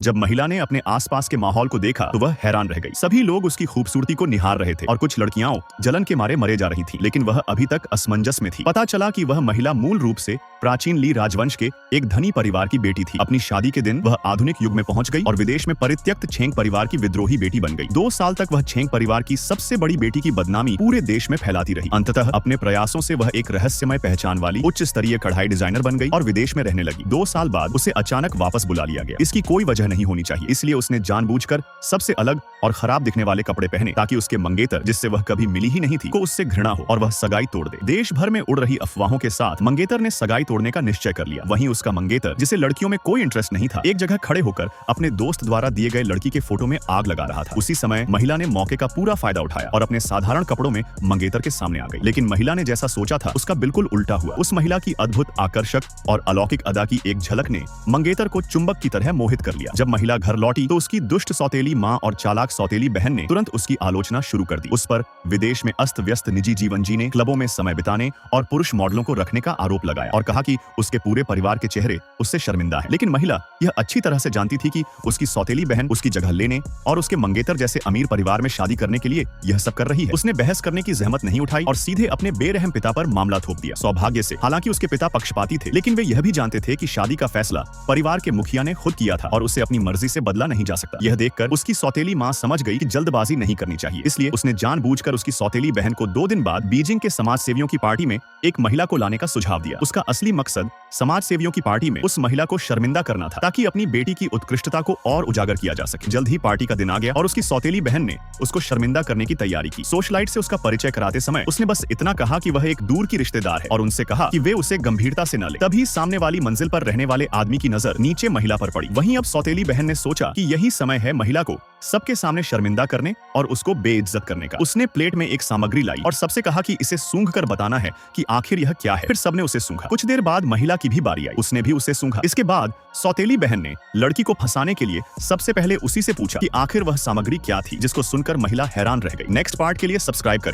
जब महिला ने अपने आसपास के माहौल को देखा तो वह हैरान रह गई। सभी लोग उसकी खूबसूरती को निहार रहे थे और कुछ लड़कियां जलन के मारे मरे जा रही थी, लेकिन वह अभी तक असमंजस में थी। पता चला कि वह महिला मूल रूप से प्राचीन ली राजवंश के एक धनी परिवार की बेटी थी। अपनी शादी के दिन वह आधुनिक युग में पहुंच गई और विदेश में परित्यक्त छेंग परिवार की विद्रोही बेटी बन गई। 2 साल तक वह छेंग परिवार की सबसे बड़ी बेटी की बदनामी पूरे देश में फैलाती रही। अंततः अपने प्रयासों से वह एक रहस्यमय पहचान वाली उच्च स्तरीय कढ़ाई डिजाइनर बन गई और विदेश में रहने लगी। 2 साल बाद उसे अचानक वापस बुला लिया गया। इसकी कोई वजह नहीं होनी चाहिए, इसलिए उसने जानबूझकर सबसे अलग और खराब दिखने वाले कपड़े पहने ताकि उसके मंगेतर, जिससे वह कभी मिली ही नहीं थी, को उससे घृणा हो और वह सगाई तोड़ दे। देश भर में उड़ रही अफवाहों के साथ मंगेतर ने सगाई तोड़ने का निश्चय कर लिया। वहीं उसका मंगेतर, जिसे लड़कियों में कोई इंटरेस्ट नहीं था, एक जगह खड़े होकर अपने दोस्त द्वारा दिए गए लड़की के फोटो में आग लगा रहा था। उसी समय महिला ने मौके का पूरा फायदा उठाया और अपने साधारण कपड़ों में मंगेतर के सामने आ गई। लेकिन महिला ने जैसा सोचा था उसका बिल्कुल उल्टा हुआ। उस महिला की अद्भुत, आकर्षक और अलौकिक अदा की एक झलक ने मंगेतर को चुंबक की तरह मोहित कर लिया। जब महिला घर लौटी तो उसकी दुष्ट सौतेली माँ और चालाक सौतेली बहन ने तुरंत उसकी आलोचना शुरू कर दी। उस पर विदेश में अस्त व्यस्त निजी जीवन जीने, क्लबों में समय बिताने और पुरुष मॉडलों को रखने का आरोप लगाया और कहा कि उसके पूरे परिवार के चेहरे उससे शर्मिंदा है। लेकिन महिला यह अच्छी तरह से जानती थी कि उसकी सौतेली बहन उसकी जगह लेने और उसके मंगेतर जैसे अमीर परिवार में शादी करने के लिए यह सब कर रही है। उसने बहस करने की जहमत नहीं उठाई और सीधे अपने बेरहम पिता पर मामला थोप दिया। सौभाग्य से हालांकि उसके पिता पक्षपाती थे, लेकिन वे यह भी जानते थे कि शादी का फैसला परिवार के मुखिया ने खुद किया था और उसे अपनी मर्जी से बदला नहीं जा सकता। यह देखकर उसकी सौतेली माँ समझ गई कि जल्दबाजी नहीं करनी चाहिए, इसलिए उसने जानबूझकर उसकी सौतेली बहन को 2 दिन बाद बीजिंग के समाज सेवियों की पार्टी में एक महिला को लाने का सुझाव दिया। उसका असली मकसद समाज सेवियों की पार्टी में उस महिला को शर्मिंदा करना था ताकि अपनी बेटी की उत्कृष्टता को और उजागर किया जा सके। जल्द ही पार्टी का दिन आ गया और उसकी सौतेली बहन ने उसको शर्मिंदा करने की तैयारी की। सोशलाइट से उसका परिचय कराते समय उसने बस इतना कहा कि वह एक दूर की रिश्तेदार है और उनसे कहा कि वे उसे गंभीरता से न ले। तभी सामने वाली मंजिल पर रहने वाले आदमी की नजर नीचे महिला पर पड़ी। वहीं अब सौतेली बहन ने सोचा कि यही समय है महिला को सबके सामने शर्मिंदा करने और उसको बेइज्जत करने का। उसने प्लेट में एक सामग्री लाई और सबसे कहा कि इसे सूंघ कर बताना है कि आखिर यह क्या है। फिर सबने उसे सूंघा। कुछ देर बाद महिला की भी बारी आई, उसने भी उसे सूंघा। इसके बाद सौतेली बहन ने लड़की को फंसाने के लिए सबसे पहले उसी से पूछा कि आखिर वह सामग्री क्या थी, जिसको सुनकर महिला हैरान रह गई। नेक्स्ट पार्ट के लिए सब्सक्राइब करें।